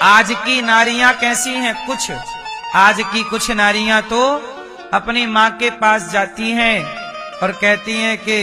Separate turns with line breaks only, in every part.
आज की नारियां कैसी हैं? कुछ आज की कुछ नारियां तो अपनी मां के पास जाती हैं और कहती हैं कि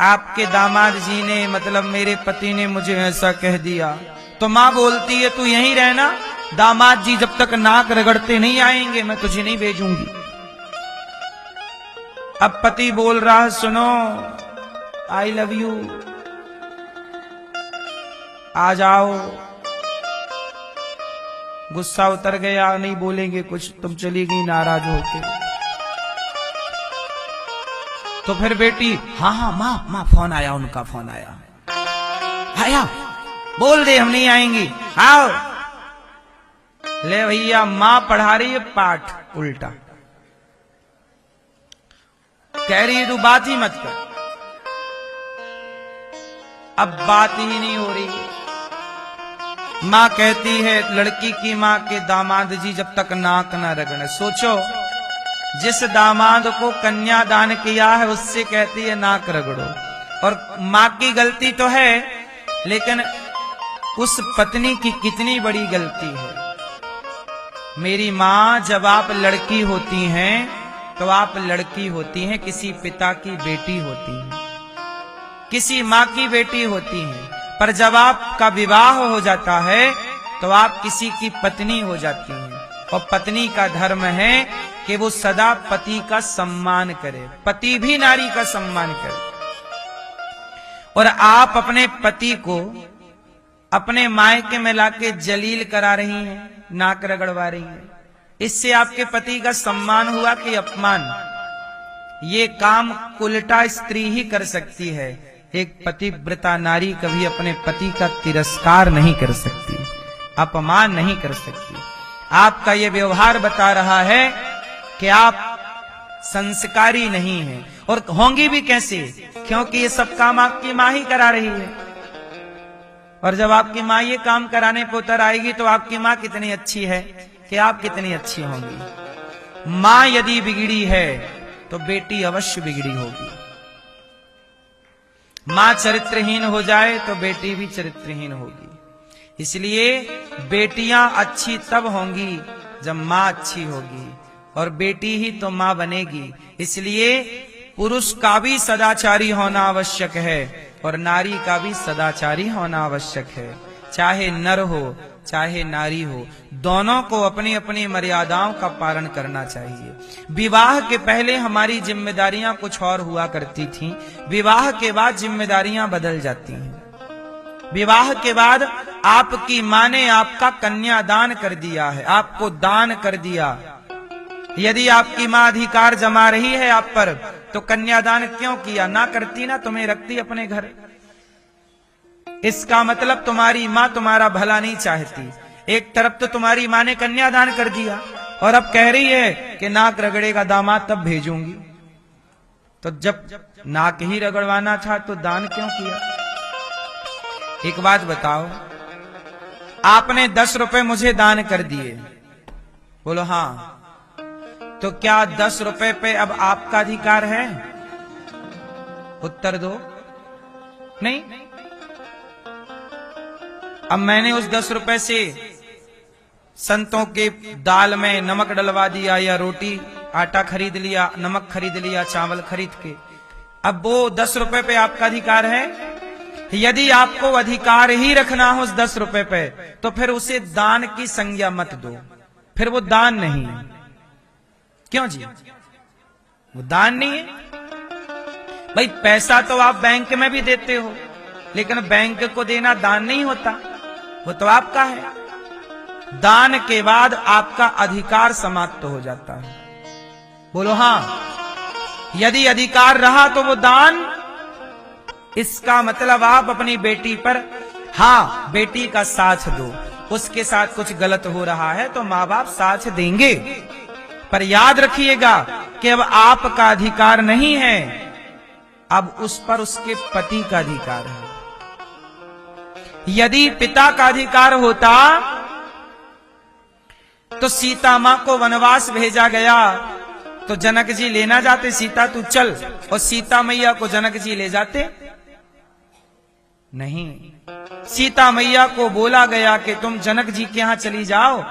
आपके दामाद जी ने, मतलब मेरे पति ने मुझे ऐसा कह दिया। तो मां बोलती है तू यहीं रहना, दामाद जी जब तक नाक रगड़ते नहीं आएंगे मैं तुझे नहीं भेजूंगी। अब पति बोल रहा है सुनो, आई लव यू, आ जाओ। गुस्सा उतर गया, नहीं बोलेंगे कुछ, तुम चली गई नाराज होके। तो फिर बेटी, हाँ हाँ माँ फोन आया, उनका फोन आया, आया, बोल दे हम नहीं आएंगी, आओ। ले भैया, माँ पढ़ा रही है पाठ उल्टा, कह रही है तू बात ही मत कर। अब बात ही नहीं हो रही। माँ कहती है, लड़की की माँ के दामाद जी जब तक नाक ना रगड़े। सोचो, जिस दामाद को कन्यादान किया है उससे कहती है नाक रगड़ो। और माँ की गलती तो है, लेकिन उस पत्नी की कितनी बड़ी गलती है। मेरी माँ, जब आप लड़की होती हैं तो आप लड़की होती हैं, किसी पिता की बेटी होती हैं, किसी माँ की बेटी होती हैं। पर जब आपका विवाह हो जाता है तो आप किसी की पत्नी हो जाती हैं। और पत्नी का धर्म है कि वो सदा पति का सम्मान करे, पति भी नारी का सम्मान करे। और आप अपने पति को अपने मायके में लाके जलील करा रही हैं, नाक रगड़वा रही हैं। इससे आपके पति का सम्मान हुआ कि अपमान? ये काम उल्टा स्त्री ही कर सकती है। एक पतिव्रता नारी कभी अपने पति का तिरस्कार नहीं कर सकती, अपमान नहीं कर सकती। आपका ये व्यवहार बता रहा है कि आप संस्कारी नहीं हैं। और होंगी भी कैसे? क्योंकि ये सब काम आपकी माँ ही करा रही है। और जब आपकी माँ ये काम कराने पर उतर आएगी तो आपकी माँ कितनी अच्छी है कि आप कितनी अच्छी होंगी। माँ यदि बिगड़ी है तो बेटी अवश्य बिगड़ी होगी। माँ चरित्रहीन हो जाए तो बेटी भी चरित्रहीन होगी। इसलिए बेटियां अच्छी तब होंगी जब माँ अच्छी होगी, और बेटी ही तो माँ बनेगी। इसलिए पुरुष का भी सदाचारी होना आवश्यक है और नारी का भी सदाचारी होना आवश्यक है। चाहे नर हो चाहे नारी हो, दोनों को अपनी अपनी मर्यादाओं का पालन करना चाहिए। विवाह के पहले हमारी जिम्मेदारियां कुछ और हुआ करती थीं, विवाह के बाद जिम्मेदारियां बदल जाती हैं। विवाह के बाद आपकी माँ ने आपका कन्यादान कर दिया है, आपको दान कर दिया। यदि आपकी माँ अधिकार जमा रही है आप पर तो कन्यादान क्यों किया? ना करती ना तुम्हें रखती अपने घर। इसका मतलब तुम्हारी माँ तुम्हारा भला नहीं चाहती। एक तरफ तो तुम्हारी माँ ने कन्यादान कर दिया और अब कह रही है कि नाक रगड़ेगा दामाद तब भेजूंगी। तो जब नाक ही रगड़वाना था तो दान क्यों किया? एक बात बताओ, आपने 10 रुपए मुझे दान कर दिए, बोलो हाँ, तो क्या 10 रुपए पे अब आपका अधिकार है? उत्तर दो। नहीं। अब मैंने उस 10 रुपए से संतों के दाल में नमक डलवा दिया, या रोटी आटा खरीद लिया, नमक खरीद लिया, चावल खरीद के। अब वो 10 रुपए पे आपका अधिकार है? यदि आपको अधिकार ही रखना हो उस 10 रुपए पे तो फिर उसे दान की संज्ञा मत दो, फिर वो दान नहीं है। क्यों जी? वो दान नहीं है। भाई पैसा तो आप बैंक में भी देते हो, लेकिन बैंक को देना दान नहीं होता, वो तो आपका है। दान के बाद आपका अधिकार समाप्त हो जाता है। बोलो हाँ। यदि अधिकार रहा तो वो दान। इसका मतलब आप अपनी बेटी पर, हाँ, बेटी का साथ दो। उसके साथ कुछ गलत हो रहा है तो माँ बाप साथ देंगे, पर याद रखिएगा कि अब आपका अधिकार नहीं है, अब उस पर उसके पति का अधिकार है। यदि पिता का अधिकार होता तो सीता मां को वनवास भेजा गया तो जनक जी लेना जाते, सीता तू चल, और सीता मैया को जनक जी ले जाते। नहीं, सीता मैया को बोला गया कि तुम जनक जी के यहाँ चली जाओ,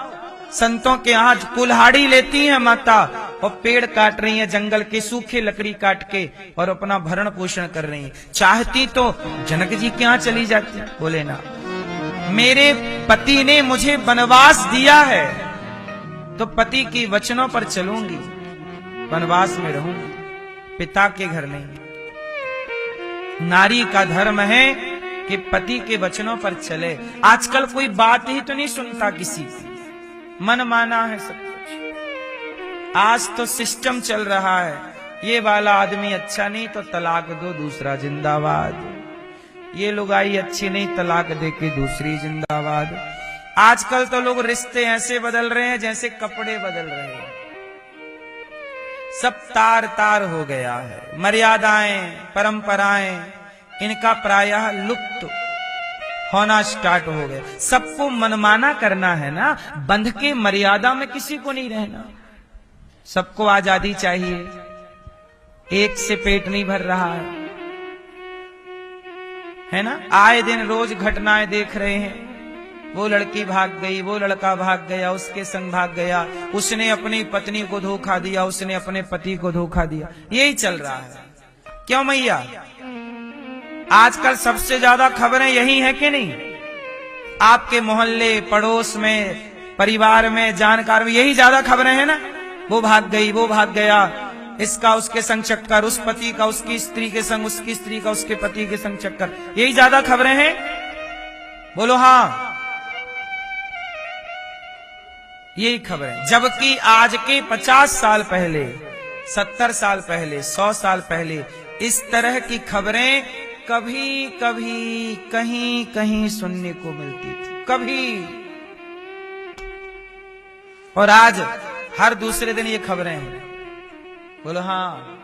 संतों के यहाँ कुल्हाड़ी लेती हैं माता और पेड़ काट रही हैं, जंगल के सूखे लकड़ी काट के, और अपना भरण पोषण कर रही हैं। चाहती तो जनक जी के यहाँ चली जाती। बोले ना, मेरे पति ने मुझे वनवास दिया है तो पति की वचनों पर चलूंगी, वनवास में रहूंगी, पिता के घर नहीं। नारी का धर्म है कि पति के वचनों पर चले। आजकल कोई बात ही तो नहीं सुनता किसी की, मन माना है सब कुछ। आज तो सिस्टम चल रहा है, ये वाला आदमी अच्छा नहीं तो तलाक दो, दूसरा जिंदाबाद। ये लुगाई अच्छी नहीं, तलाक दे के दूसरी जिंदाबाद। आजकल तो लोग रिश्ते ऐसे बदल रहे हैं जैसे कपड़े बदल रहे हैं, सब तार तार हो गया है। मर्यादाएं, परंपराएं इनका प्रायः लुप्त होना स्टार्ट हो गया। सबको मनमाना करना है ना, बंध के मर्यादा में किसी को नहीं रहना। सबको आजादी चाहिए, एक से पेट नहीं भर रहा है ना। आए दिन रोज घटनाएं देख रहे हैं, वो लड़की भाग गई, वो लड़का भाग गया, उसके संग भाग गया, उसने अपनी पत्नी को धोखा दिया, उसने अपने पति को धोखा दिया, यही चल रहा है। क्यों मैया? आजकल सबसे ज्यादा खबरें यही है कि नहीं? आपके मोहल्ले, पड़ोस में, परिवार में, जानकार में यही ज्यादा खबरें हैं ना। वो भाग गई, वो भाग गया, इसका उसके संग चक्कर, उस पति का उसकी स्त्री के संग, उसकी स्त्री का उसके पति के संग चक्कर, यही ज्यादा खबरें हैं। बोलो हाँ, यही खबरें। जबकि आज के 50 साल पहले, 70 साल पहले, 100 साल पहले इस तरह की खबरें कभी कभी कहीं कहीं सुनने को मिलती थी, कभी। और आज हर दूसरे दिन ये खबरें हैं। बोलो हाँ।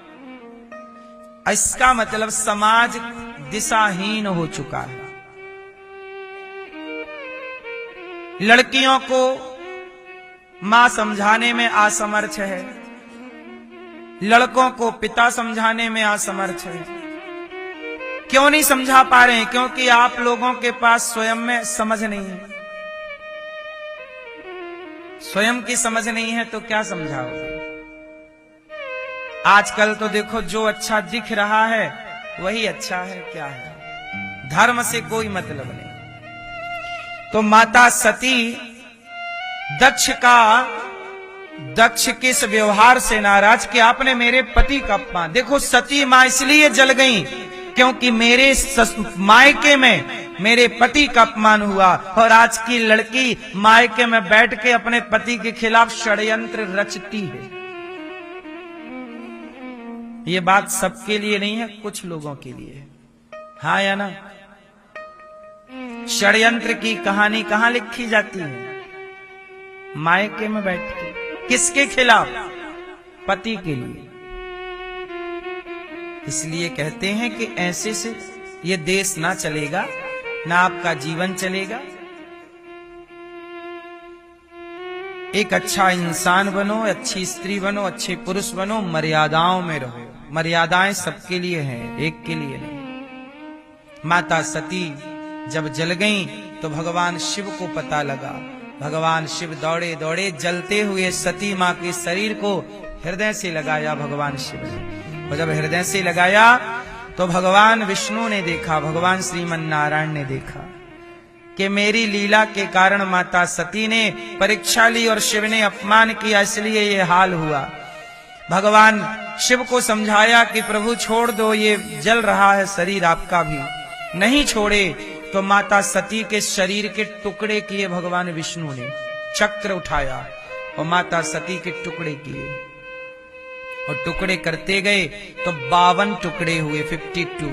इसका मतलब समाज दिशाहीन हो चुका है। लड़कियों को मां समझाने में असमर्थ है, लड़कों को पिता समझाने में असमर्थ है। क्यों नहीं समझा पा रहे हैं? क्योंकि आप लोगों के पास स्वयं में समझ नहीं है। स्वयं की समझ नहीं है तो क्या समझाओगे? आजकल तो देखो, जो अच्छा दिख रहा है वही अच्छा है, क्या है? धर्म से कोई मतलब नहीं। तो माता सती दक्ष के इस व्यवहार से नाराज कि आपने मेरे पति का अपमान। देखो, सती मां इसलिए जल गई क्योंकि मेरे मायके में मेरे पति का अपमान हुआ। और आज की लड़की मायके में बैठ के अपने पति के खिलाफ षड्यंत्र रचती है। ये बात सबके लिए नहीं है, कुछ लोगों के लिए है। हाँ या ना? षड्यंत्र की कहानी कहां लिखी जाती है? मायके में बैठ के। किसके खिलाफ? पति के लिए। इसलिए कहते हैं कि ऐसे से ये देश ना चलेगा, ना आपका जीवन चलेगा। एक अच्छा इंसान बनो, अच्छी स्त्री बनो, अच्छे पुरुष बनो, मर्यादाओं में रहो। मर्यादाएं सबके लिए हैं, एक के लिए नहीं। माता सती जब जल गईं तो भगवान शिव को पता लगा। भगवान शिव दौड़े दौड़े जलते हुए सती मां के शरीर को हृदय से लगाया भगवान शिव ने। और जब हृदय से लगाया तो भगवान विष्णु ने देखा, भगवान श्रीमन नारायण ने देखा कि मेरी लीला के कारण माता सती ने परीक्षा ली और शिव ने अपमान किया, इसलिए ये हाल हुआ। भगवान शिव को समझाया कि प्रभु छोड़ दो, ये जल रहा है शरीर आपका भी। नहीं छोड़े तो माता सती के शरीर के टुकड़े किए भगवान विष्णु ने। चक्र उठाया और माता सती के टुकड़े किए, और टुकड़े करते गए तो 52 टुकड़े हुए, 52।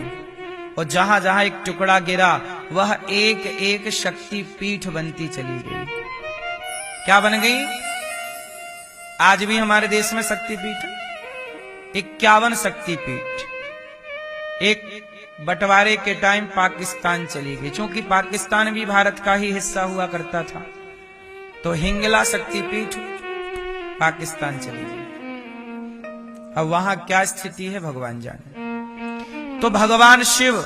और जहां जहां एक टुकड़ा गिरा वह एक एक शक्ति पीठ बनती चली गई। क्या बन गई? आज भी हमारे देश में शक्तिपीठ 51 शक्तिपीठ। एक बंटवारे के टाइम पाकिस्तान चली गई, क्योंकि पाकिस्तान भी भारत का ही हिस्सा हुआ करता था, तो हिंगला शक्तिपीठ पाकिस्तान चली गई। अब वहां क्या स्थिति है भगवान जाने। तो भगवान शिव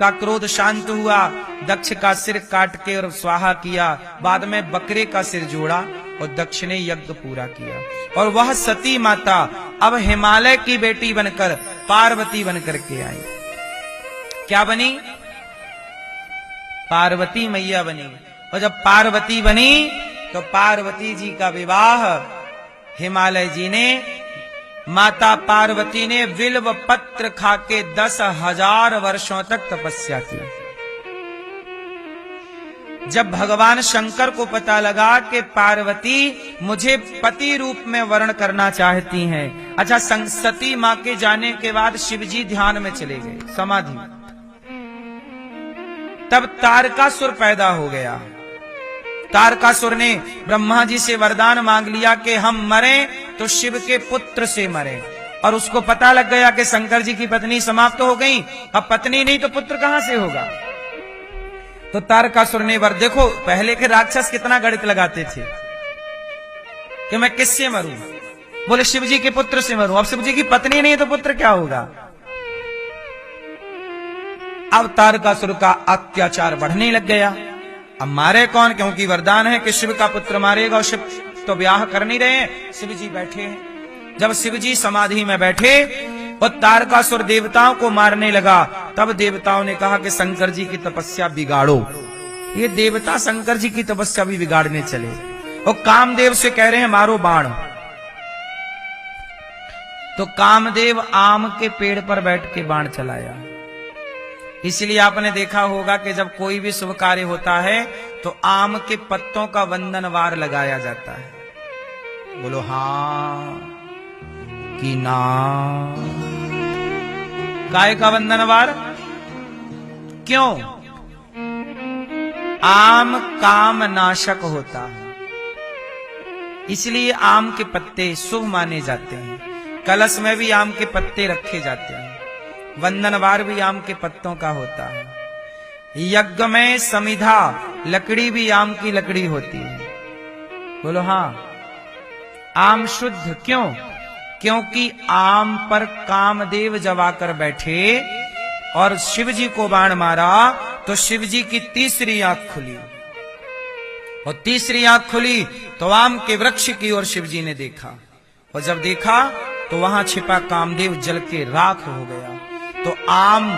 का क्रोध शांत हुआ, दक्ष का सिर काट के और स्वाहा किया, बाद में बकरे का सिर जोड़ा और दक्ष ने यज्ञ पूरा किया। और वह सती माता अब हिमालय की बेटी बनकर पार्वती बनकर के आई। क्या बनी? पार्वती मैया बनी। और जब पार्वती बनी तो पार्वती जी का विवाह हिमालय जी ने, माता पार्वती ने बिल्व पत्र खाके 10,000 वर्षों तक तपस्या की। जब भगवान शंकर को पता लगा कि पार्वती मुझे पति रूप में वर्ण करना चाहती हैं, अच्छा, सती मां के जाने के बाद शिवजी ध्यान में चले गए, समाधि। तब तारकासुर पैदा हो गया। तारकासुर ने ब्रह्मा जी से वरदान मांग लिया कि हम मरें तो शिव के पुत्र से मरें। और उसको पता लग गया कि शंकर जी की पत्नी समाप्त हो गई, अब पत्नी नहीं तो पुत्र कहां से होगा। तो तारकासुर ने वर, देखो पहले के राक्षस कितना गणित लगाते थे कि मैं किससे मरूं, बोले शिव जी के पुत्र से मरूं। अब शिव जी की पत्नी नहीं तो पुत्र क्या होगा। अब तारकासुर का अत्याचार बढ़ने लग गया। अब मारे कौन, क्योंकि वरदान है कि शिव का पुत्र मारेगा, और शिव तो ब्याह कर नहीं रहे हैं, शिव जी बैठे हैं। जब शिव जी समाधि में बैठे और तारकासुर देवताओं को मारने लगा, तब देवताओं ने कहा कि शंकर जी की तपस्या बिगाड़ो। ये देवता शंकर जी की तपस्या भी बिगाड़ने चले और कामदेव से कह रहे हैं मारो बाण। तो कामदेव आम के पेड़ पर बैठ के बाण चलाया। इसलिए आपने देखा होगा कि जब कोई भी शुभ कार्य होता है तो आम के पत्तों का वंदनवार लगाया जाता है। बोलो हाँ कि ना। गाय का वंदनवार क्यों? आम काम नाशक होता है, इसलिए आम के पत्ते शुभ माने जाते हैं। कलश में भी आम के पत्ते रखे जाते हैं, वंदनवार भी आम के पत्तों का होता है। यज्ञ में समिधा लकड़ी भी आम की लकड़ी होती है। बोलो हाँ। आम शुद्ध क्यों? क्योंकि आम पर कामदेव जब आकर बैठे और शिव जी को बाण मारा तो शिव जी की तीसरी आंख खुली, और तीसरी आंख खुली तो आम के वृक्ष की ओर शिव जी ने देखा, और जब देखा तो वहां छिपा कामदेव जल के राख हो गया। तो आम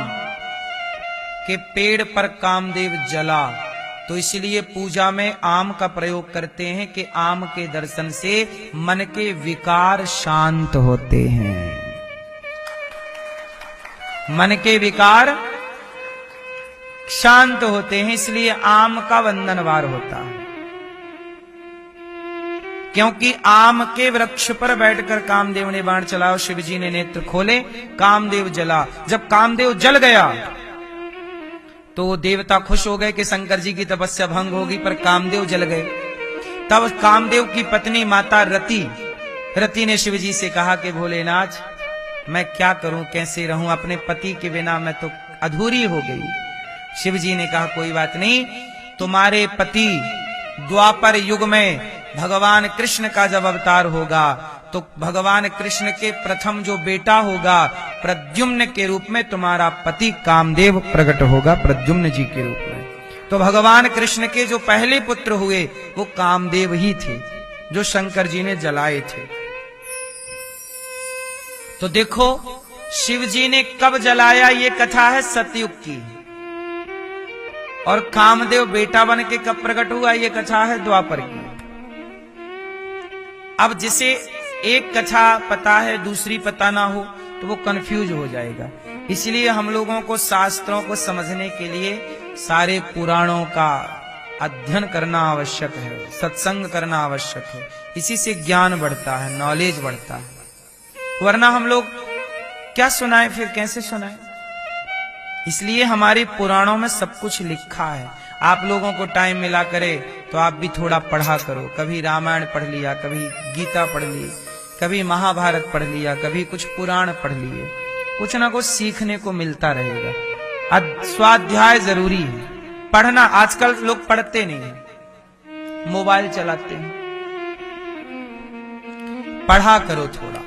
के पेड़ पर कामदेव जला, तो इसलिए पूजा में आम का प्रयोग करते हैं कि आम के दर्शन से मन के विकार शांत होते हैं। मन के विकार शांत होते हैं, इसलिए आम का वंदनवार होता है। क्योंकि आम के वृक्ष पर बैठकर कामदेव ने बाण चलाया, शिव जी ने नेत्र खोले, कामदेव जला। जब कामदेव जल गया तो देवता खुश हो गए कि शंकर जी की तपस्या भंग होगी, पर कामदेव जल गए। तब कामदेव की पत्नी माता रति ने शिव जी से कहा कि भोलेनाथ, मैं क्या करूं, कैसे रहूं, अपने पति के बिना मैं तो अधूरी हो गई। शिव जी ने कहा कोई बात नहीं, तुम्हारे पति द्वापर युग में भगवान कृष्ण का जब अवतार होगा तो भगवान कृष्ण के प्रथम जो बेटा होगा प्रद्युम्न के रूप में तुम्हारा पति कामदेव प्रकट होगा, प्रद्युम्न जी के रूप में। तो भगवान कृष्ण के जो पहले पुत्र हुए वो कामदेव ही थे, जो शंकर जी ने जलाए थे। तो देखो शिव जी ने कब जलाया, ये कथा है सतयुग की, और कामदेव बेटा बन के कब प्रकट हुआ, ये कथा है द्वापर की। अब जिसे एक कथा पता है दूसरी पता ना हो तो वो कंफ्यूज हो जाएगा। इसलिए हम लोगों को शास्त्रों को समझने के लिए सारे पुराणों का अध्ययन करना आवश्यक है, सत्संग करना आवश्यक है। इसी से ज्ञान बढ़ता है, नॉलेज बढ़ता है। वरना हम लोग क्या सुनाए, फिर कैसे सुनाए। इसलिए हमारे पुराणों में सब कुछ लिखा है। आप लोगों को टाइम मिला करे तो आप भी थोड़ा पढ़ा करो। कभी रामायण पढ़ लिया, कभी गीता पढ़ ली, कभी महाभारत पढ़ लिया, कभी कुछ पुराण पढ़ लिए, कुछ ना कुछ सीखने को मिलता रहेगा। स्वाध्याय जरूरी है, पढ़ना। आजकल लोग पढ़ते नहीं है, मोबाइल चलाते हैं। पढ़ा करो थोड़ा।